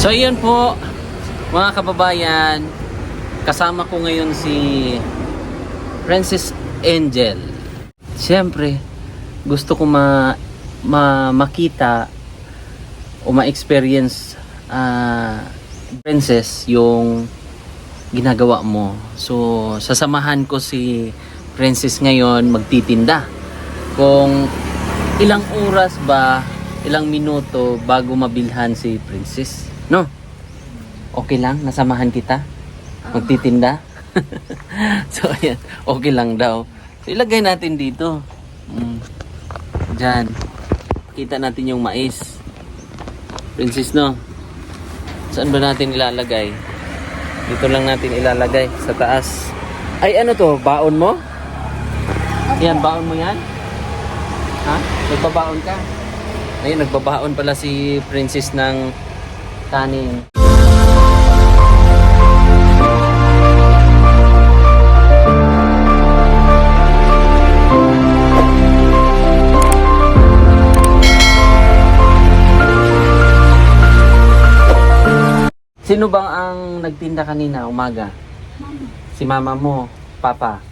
So yun po mga kababayan, kasama ko ngayon si Princess Angel. Siyempre, gusto ko makita o ma-experience Princess yung ginagawa mo. So sasamahan ko si Princess ngayon magtitinda. Kung ilang oras ba, ilang minuto bago mabilhan si Princess, no? Okay lang, nasamahan kita magtitinda. So ayan, okay lang daw. So ilagay natin dito. Diyan. Kita natin yung mais. Princess, no? Saan ba natin ilalagay? Dito lang natin ilalagay sa taas. Ay, ano to? Baon mo? Yan, baon mo yan? Ha? Nagbabaon ka? Ayun, nagbabaon pala si Princess ng kanin. Sino bang ang nagtinda kanina umaga? Mama. Si mama mo, papa?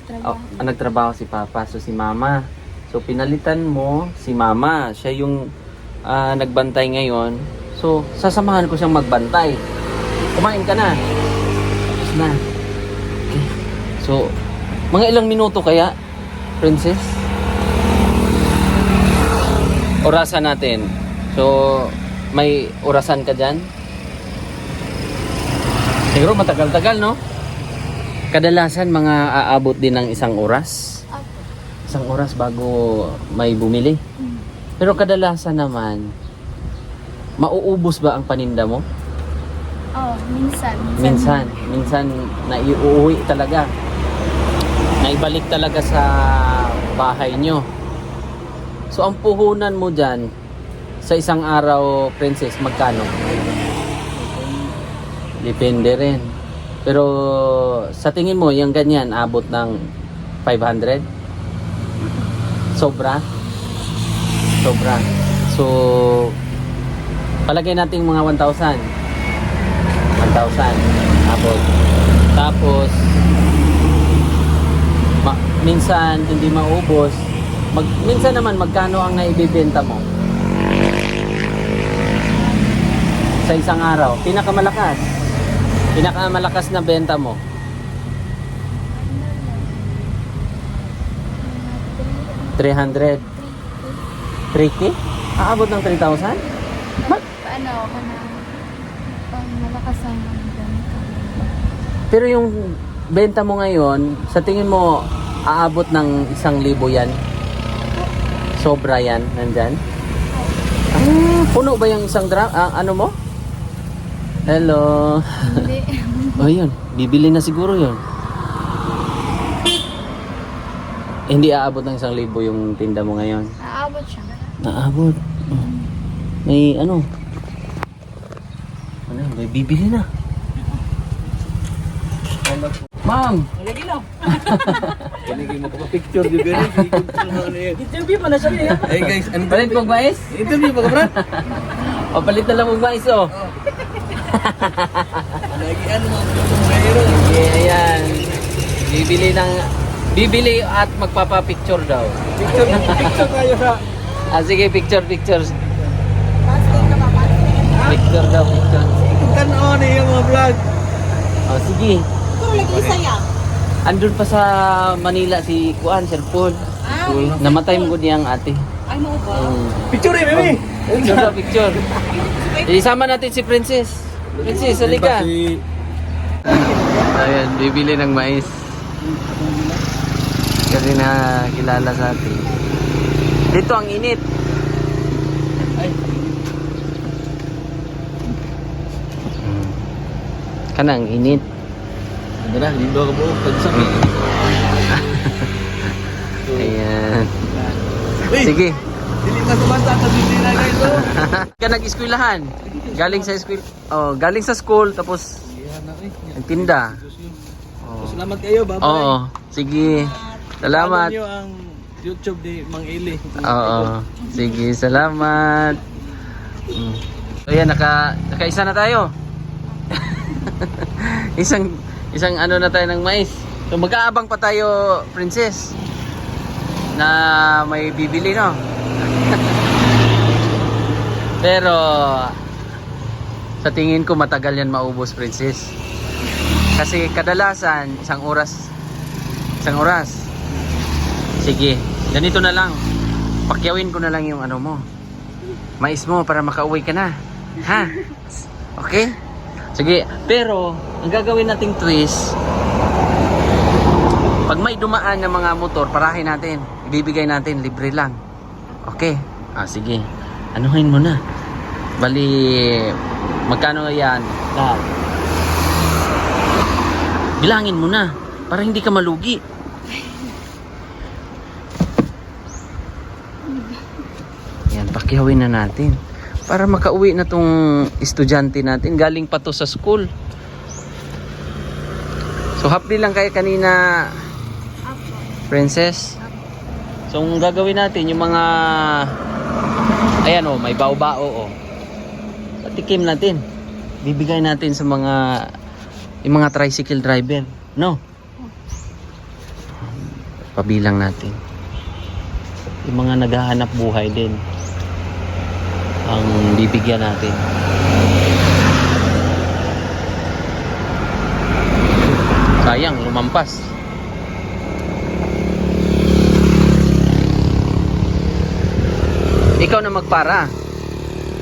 Trabaho. Nagtrabaho si papa, so si mama. So pinalitan mo si mama, siya yung nagbantay ngayon. So sasamahan ko siyang magbantay. Kumain ka na? Tapos na. Okay. So mga ilang minuto kaya, Princess? Orasan natin. So may orasan ka dyan? Siguro matagal-tagal, no? Kadalasan mga aabot din ng isang oras. Isang oras bago may bumili. Pero kadalasan naman, mauubos ba ang paninda mo? Oh, Minsan na iuwi talaga. Naibalik talaga sa bahay nyo. So ang puhunan mo dyan, sa isang araw, Princess, magkano? Depende rin. Pero sa tingin mo, yung ganyan, abot ng 500? Sobra? Sobra. So, palagay natin mga 1,000. 1,000. Abot. Tapos, minsan hindi maubos. Minsan naman, magkano ang naibibenta mo? Sa isang araw. Pinakamalakas na benta mo. 300. 3K? Aabot ng 3,000? Paano ako na malakas ang ganito? Pero yung benta mo ngayon, sa tingin mo, aabot ng 1,000 yan? Sobra yan, nandyan? Puno ba yung isang ano mo? Hello. Hindi. Oh, yun. Bibili na siguro yun. Hindi aabot ng 1,000 yung tinda mo ngayon. Aabot siya. Naabot. May ano? May bibili na. Ma'am! Lagi na. Hindi mo pa picture juga ni. Interview pa na siya niya. Eh guys, ano Palit mo mais? interview pa ka bro? O, palit na lang mo mais, oh. Lagi ano mo sombrero. Okay, ayan. Bibili at magpapa-picture daw. Picture tayo sa. Sige, picture. Picture daw, picture. Kan on yung mga vlog. Oh, sige. Pero lagi saya. Andun pa sa Manila si Kuan, Sir Paul. Namatay mo niyang ate. Ay, mo ba? Picture eh, baby. Picture daw, picture. Isama natin si Princess. Princess, halika. Ayan, bibili ng mais. Kasi na kilala sa atin. Dito ang init. Ay, Kanang init. ano na, lindo ka buo pagsak. Ayan. Uy, Sige. dili na kumanta ka dili na guys. Ka nag-eskwelahan. Galing sa school tapos Yan na eh. nagtinda. Oh. Salamat kayo, bye-bye. Oo. Sige. Salamat. Follow nyo ang YouTube ni Mang Ili. Oo. Sige, salamat. So yan, nakaisa na tayo. isang ano na tayo ng mais. So mag-aabang pa tayo, Princess, na may bibili, no? Pero sa tingin ko matagal yan maubos, Princess. Kasi kadalasan isang oras. Sige, ganito na lang. Pakyawin ko na lang yung ano mo, mais mo, para makauwi ka na. Ha? Okay? Sige, pero ang gagawin nating twist, pag may dumaan ng mga motor, parahin natin. Ibibigay natin, libre lang. Okay? Sige. Anuhin mo na. Bali, magkano yan? Lahat. Bilangin mo na, para hindi ka malugi. Yan, pakyawin na natin. Para makauwi na tong estudyante natin. Galing pa to sa school. So, hapdi lang kayo kanina, Princess. So, ang gagawin natin, yung mga, ayan may bao-bao patikim natin. Bibigay natin sa yung mga tricycle driver. No? Pabilang natin. Yung mga naghahanap buhay din ang bibigyan natin. Sayang, lumampas. Ikaw na magpara.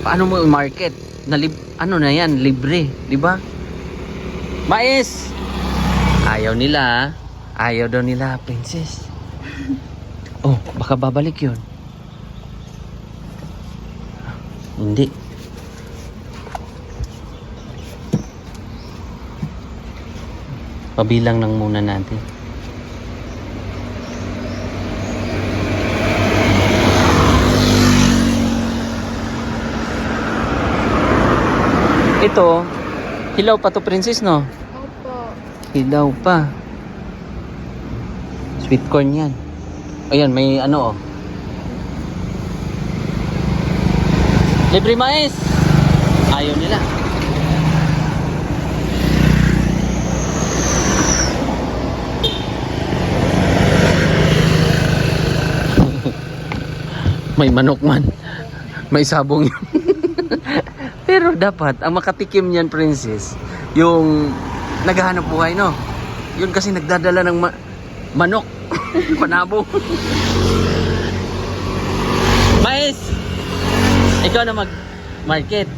Paano mo i-market? Ano na yan? Libre, di ba? Mais! Ayaw nila. Ayaw daw nila, Princess. Oh, baka babalik yun. Hindi. Pabilang lang muna natin. Ito, hilaw pa to, Princess, no? Opo. Hilaw pa. Sweet corn yan. Ayan, may ano, libre mais. Ayaw nila. May manok man. May sabong yun. Pero dapat, ang makatikim niyan, Princess, yung naghahanap buhay, no? Yun kasi nagdadala ng manok. Panabong. Mais! Ikaw na mag-market.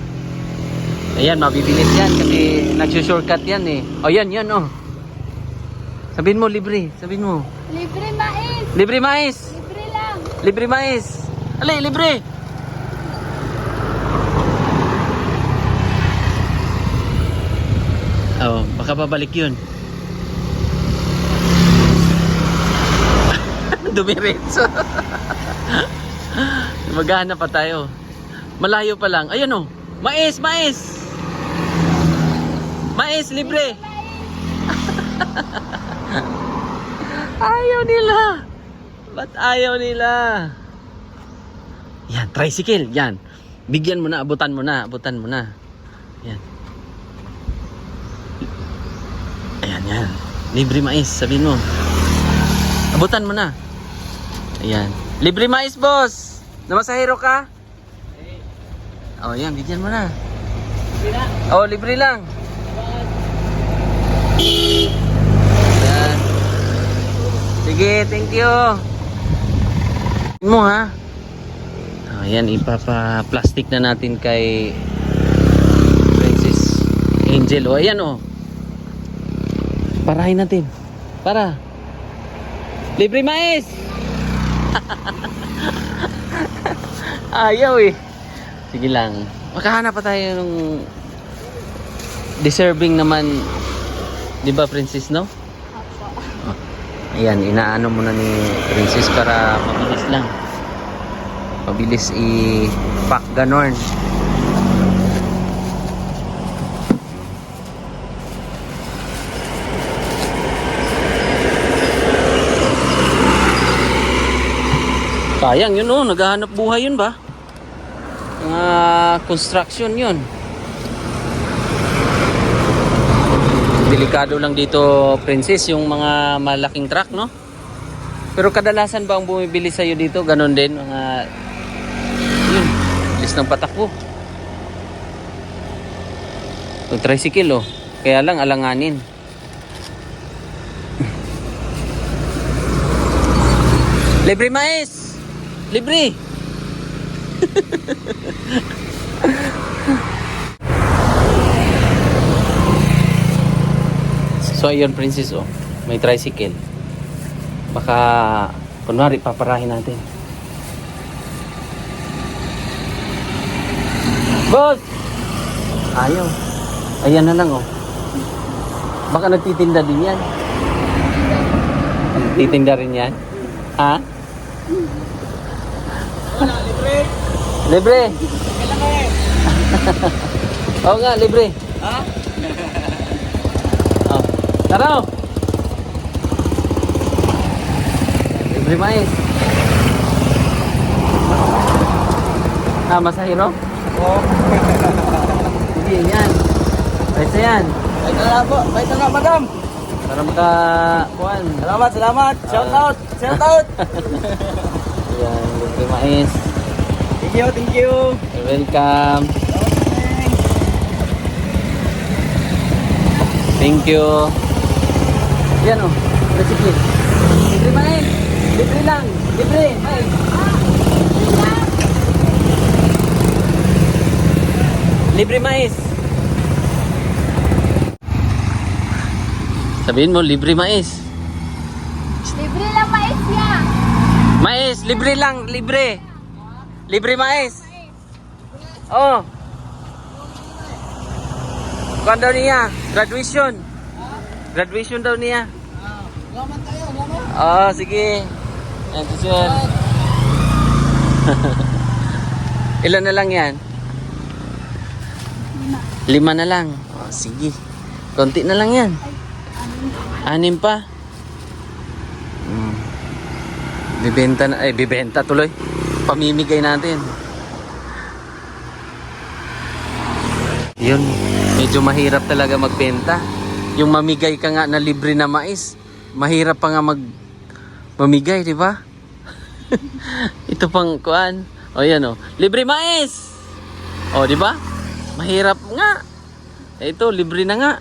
Ayan, mabibilis yan kasi nagsushortcut yan eh. O yan, sabihin mo, libre. Sabihin mo. Libre mais! Libre mais! Libre lang! Libre mais! Alay, libre! Baka babalik yun. Dumiretso. Maghanap pa tayo. Malayo pa lang. Ayun mais, mais! Mais, libre! Ayaw nila! Ba't ayaw nila? Yan, tricycle, yan. Bigyan mo na, abutan mo na. Yan. Ayan. Libre mais, sabihin mo. Abutan mo na. Ayan. Libre mais, boss! Namasahero ka? Yan, bigyan mo na. Libre lang. Ayan. Sige, thank you. Mo ha. Ayan, ipapa-plastic na natin kay Princess Angel. Ayan parahin natin. Para. Libre mais! Ayaw eh. Sige lang. Makahanap pa tayo ng deserving naman. Di ba, Princess, no? Opo. Ayan, inaano muna ni Princess para mabilis lang. Mabilis i-pack ganon. Sayang yun naghahanap buhay yun ba? Mga construction yun. Delikado lang dito, Princess, yung mga malaking truck, no? Pero kadalasan ba ang bumibili sa'yo dito? Ganon din, mga... Yun, bilis ng patakbo. Yung tricycle, oh. Kaya lang, alanganin. Libre mais! Libre! So ayun, Princess, oh. May tricycle. Baka kunwari paparahin natin. Boss! Ayaw. Ayan na lang, oh. Baka nagtitinda din yan. Nagtitinda rin yan. Ha? Libre. Oo nga, libre. Ha? Oh. Tara, oh. Libre mais. Ah, masahiro? Oo. Sige, yan. Pwede yan. Baik na po. Baik na madam. Para maka... Kuhan. Salamat, salamat. Shout out. Shout out. Yan, libre mais. Thank you, thank you. You're welcome. Thank you. Yan, oh. Sige. Libre mais. Libre lang. Libre. Mais. Libre mais. Sabihin mo, libre mais. Libre lang mais niya. Mais, libre lang, libre. Libre mais. Oh. Kuan daw niya, graduation. Graduation daw niya. Salamat tayo, salamat. Oh, sige. Yan, sir. Ilan na lang yan? 5 na lang. Oh, sige. Konti na lang yan. 6 pa. Bibenta na, bibenta tuloy. Pamimigay natin. Yun, medyo mahirap talaga magbenta. Yung mamigay ka nga na libre na mais, mahirap pa nga mamigay, di ba? Ito pang kuan. O yan o, libre mais. O, di ba? Mahirap nga. Ito, libre na nga.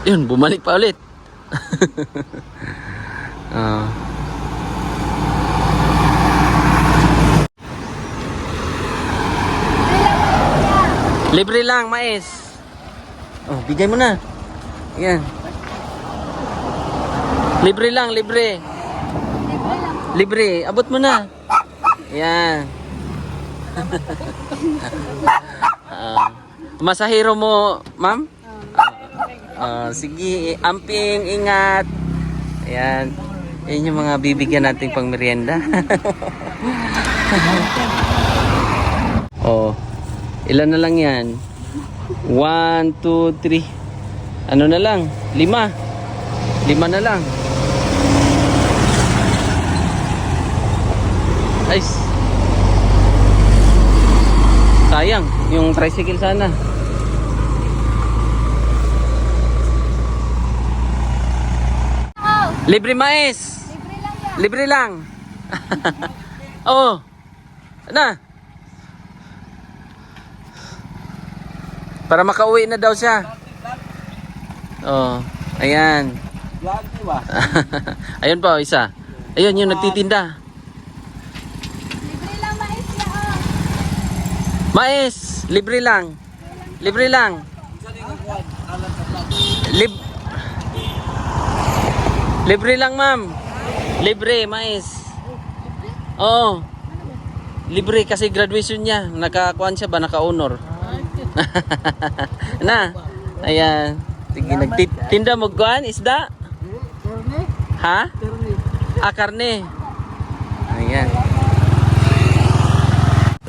Yun, bumalik pa ulit. Libre lang, mais. Oh, bigay mo na. Yan. Libre lang, libre. Libre, abot mo na. Yan. Masahiro mo, ma'am? Sige, amping, ingat. Ayan. Yan yung mga bibigyan natin pang merienda. Oh. Ilan na lang yan? 1, 2, 3. Ano na lang? 5. 5 na lang. Ay. Sayang. Yung tricycle sana. Libre mais. Libre lang yan. Libre lang. Oo. Na. Para makauwi na daw siya. Oh, ayan. Vlog di ba? Ayun pa, isa. Ayun, yung nagtitinda. Libre lang mais niya. Oh. Mais, libre lang. Libre lang. Libre lang, ma'am. Libre, mais. Oo. Libre kasi graduation niya. Nakakuan siya ba? Naka-honor. Na. Ayan. Sige, nagtitinda mo kuan, isda? Ha? Ah, karne. Ayan.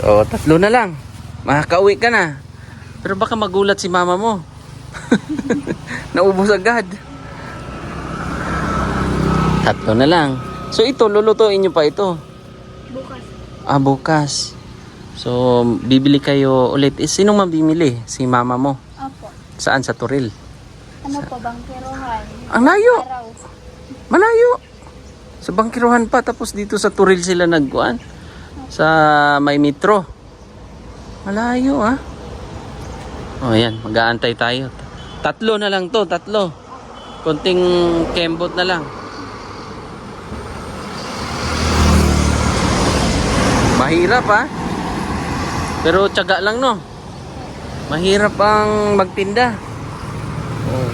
O, 3 na lang. Makakauwi ka na. Pero baka magulat si mama mo. Naubos agad. 3 na lang. So ito, lulutuin nyo pa ito. Bukas. Ah, bukas. So, bibili kayo ulit. Sinong mabimili? Si mama mo? Opo. Saan? Sa Turil? Ano po, bangkiruhan? Ang layo. Araw. Malayo. Sa Bangkiruhan pa. Tapos dito sa Turil sila nagkuhan. Sa may metro. Malayo ah. O yan, mag-aantay tayo. 3 na lang to, 3. Konting kembot na lang. Mahirap ah. Pero tiyaga lang no. Mahirap ang magtinda. Oh.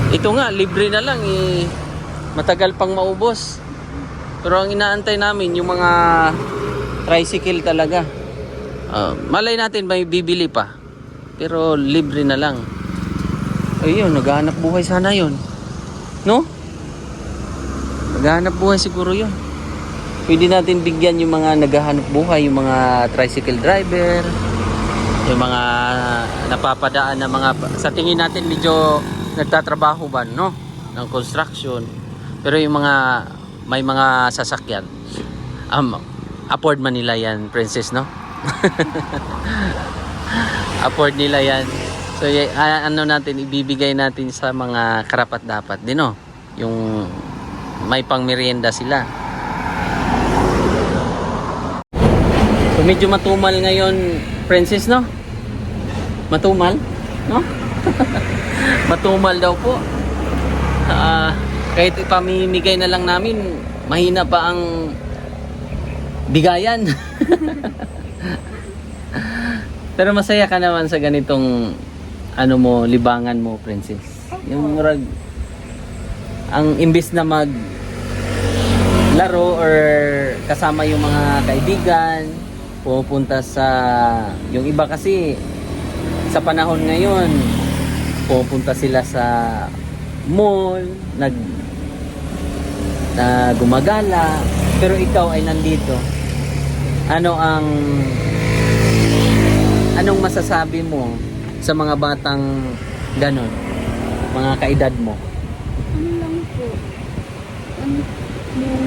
Ito nga, libre na lang eh. Matagal pang maubos. Pero ang inaantay namin yung mga tricycle talaga. Malay natin may bibili pa. Pero libre na lang. Ayun, naghahanap buhay sana yun. No? Naghahanap buhay siguro yun. Pwede natin bigyan yung mga naghahanap buhay, yung mga tricycle driver, yung mga napapadaan na mga, sa tingin natin medyo nagtatrabaho ba, no? Ng construction. Pero yung mga, may mga sasakyan, afford man nila yan, princess, no? Afford nila yan. So, ano natin, ibibigay natin sa mga karapat dapat din, no? Yung may pang merienda sila. So, medyo matumal ngayon, princess, no? Matumal? No? Matumal daw po. Kahit ipamimigay na lang namin, mahina pa ang bigayan. Pero masaya ka naman sa ganitong ano mo, libangan mo, princess. Yung ang imbis na mag laro or kasama yung mga kaibigan, pupunta sa yung iba kasi sa panahon ngayon pupunta sila sa mall, na gumagala, pero ikaw ay nandito. Anong masasabi mo sa mga batang ganon, mga kaedad mo? Ano lang po. Yung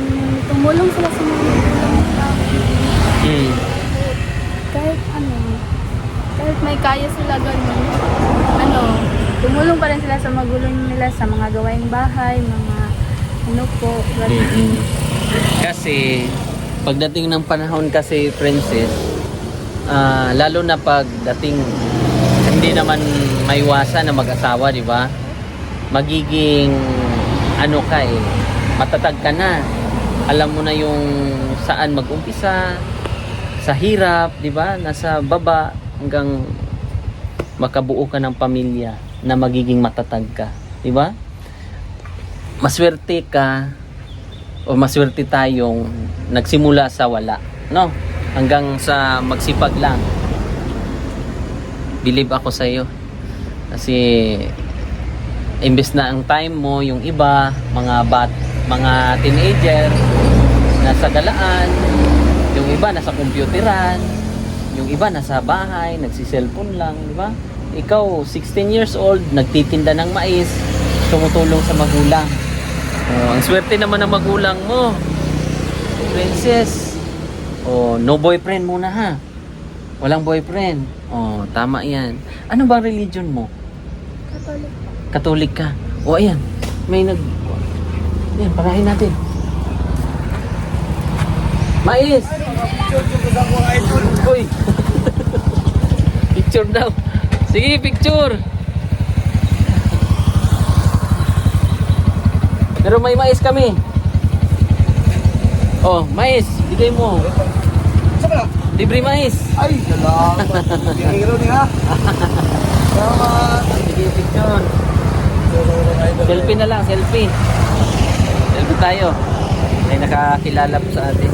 tumulong sila sa mga magulang tao. Kahit kahit may kaya sila ganun, tumulong pa rin sila sa magulang nila sa mga gawaing bahay, mga ganun. Kasi pagdating ng panahon kasi, princess, lalo na pagdating hindi naman maiwasan na mag-asawa, di ba? Magiging matatag ka na. Alam mo na yung saan mag-umpisa, sa hirap, di ba? Nasa baba hanggang makabuo ka ng pamilya na magiging matatag ka, di ba? Maswerte ka o maswerte tayong nagsimula sa wala, no? Hanggang sa magsipag lang. Believe ako sa iyo. Kasi imbes na ang time mo, yung iba, mga teenager nasa galaan, yung iba nasa computeran, yung iba nasa bahay, nagsi-cellphone lang, di ba? Ikaw, 16 years old, nagtitinda ng mais, tumutulong sa magulang. Ang swerte naman ng magulang mo, princess. No boyfriend muna ha. Walang boyfriend. Tama yan. Ano bang religion mo? Katolik. Katolik ka. Ayan. Ayan, parahin natin. Mais! Uy! Picture daw. Sige, picture! Pero may mais kami. Mais. Bigay mo. Saan? Libre mais. Ay, salamat. Hero niya. Salamat. Sige, picture. Selfie na lang, selfie. Selfie tayo. May nakakilala po sa atin.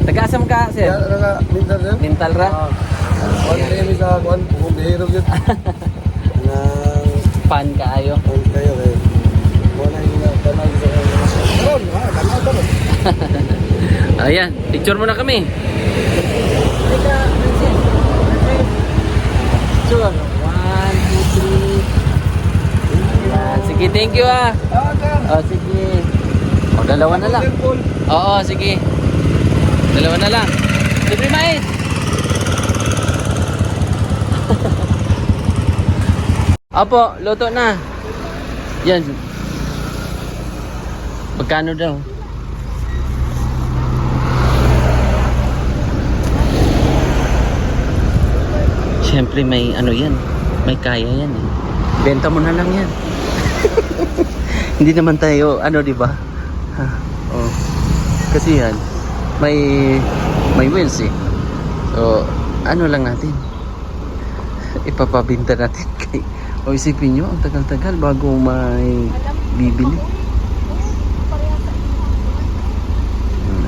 Taga-asam ka, sir? Mintal rin. Mintal ra? Kuhan kayo sa kuhan. Kung hero yun. Fan ka ayo. Kuhan kayo kayo. Kuhan na yung tanay sa kayo. Karon, tanay ka rin. Ayan, picture muna kami. Picture. 1, 2, 3. Ayan, sige, thank you ah. Sige. O, dalawa na lang. Oo, sige. Dalawa na lang. Libre mais. Opo, luto na. Yan. Magkano daw? Siyempre may ano yan. May kaya yan eh. Benta mo na lang yan. Hindi naman tayo, ano diba? Ha, oh. Kasi yan, may wheels eh. So, ano lang natin. Ipapabinta natin kay... O isipin nyo, ang tagal-tagal bago may bibili.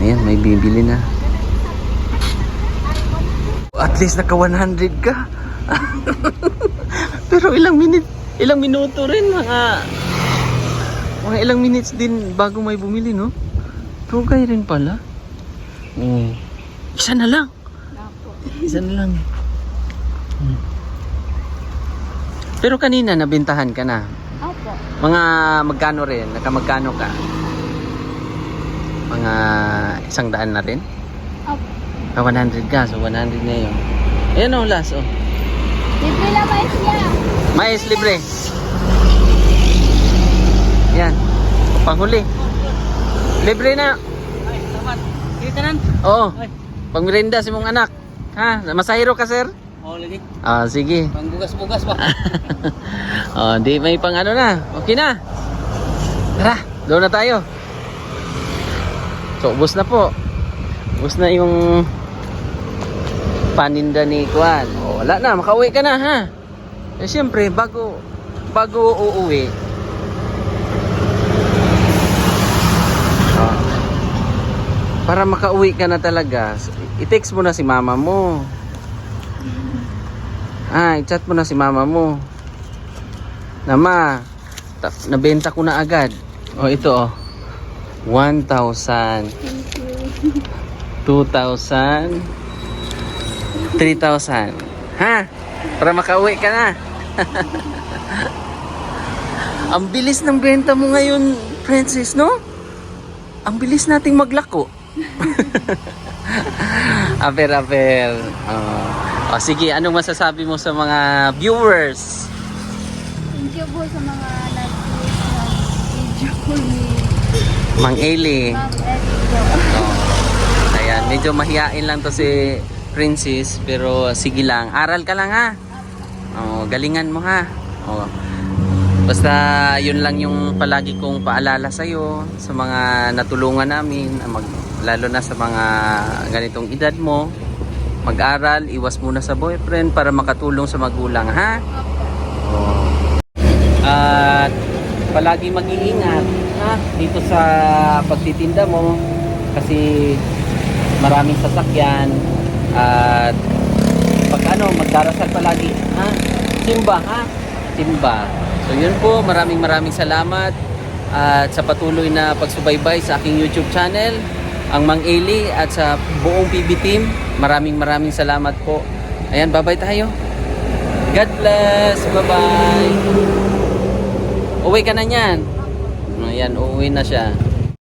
Ayan, may bibili na. At least naka 100 ka. Pero ilang minuto rin, mga ilang minutes din bago may bumili, no? Tugay rin pala. Isa na lang. Isa na lang. Pero kanina nabintahan ka na. Opo. Mga magkano rin? Nakamagkano ka? Mga 100 na rin? Opo. 100 ka, so 100 na yun. Ayan o, last o. Libre na mais niya. Mais libre. Yan. Panghuli. Libre na. Ay, salamat. Sige ka nan. Oo. Pang merienda si mong anak. Ha? Masahiro ka, sir? Oo, lagi. Ah, sige. Pangbugas-bugas ba? Oh, di may pang ano na. Okay na. Tara, doon na tayo. So, ubos na po. Ubos na yung paninda ni Kuan. Oh, wala na, makauwi ka na, ha? Eh, siyempre, bago uuwi. Oh, para makauwi ka na talaga, i-text mo na si mama mo. I-chat mo na si mama mo. Nama, nabenta ko na agad. Oh, ito oh. 1,000. 2,000. 3,000. Ha? Para makauwi ka na. Ang bilis ng benta mo ngayon, Princess, no? Ang bilis nating maglako. Aper. Oh, sige, anong masasabi mo sa mga viewers? Thank you po sa mga nag-post ng video ko ni Mang Eli. Ma'am Erico. Oh. Ayan, medyo mahihain lang to si Princess, pero sige lang. Aral ka lang, ha? Oh, galingan mo, ha? Oh. Basta yun lang yung palagi kong paalala sa'yo, sa mga natulungan namin, lalo na sa mga ganitong edad mo. Mag-aral, iwas muna sa boyfriend para makatulong sa magulang, ha? Oh. At palagi mag-iingat, ha? Dito sa pagtitinda mo, kasi maraming sasakyan. At pag magdarasal palagi, ha? Simba, ha? Simba. So yun po, maraming salamat at sa patuloy na pagsubaybay sa aking YouTube channel, ang Mang Eli, at sa buong PB team. Maraming salamat po. Ayan, bye-bye tayo. God bless. Bye-bye. Uwi ka na niyan. Ayan, uuwi na siya.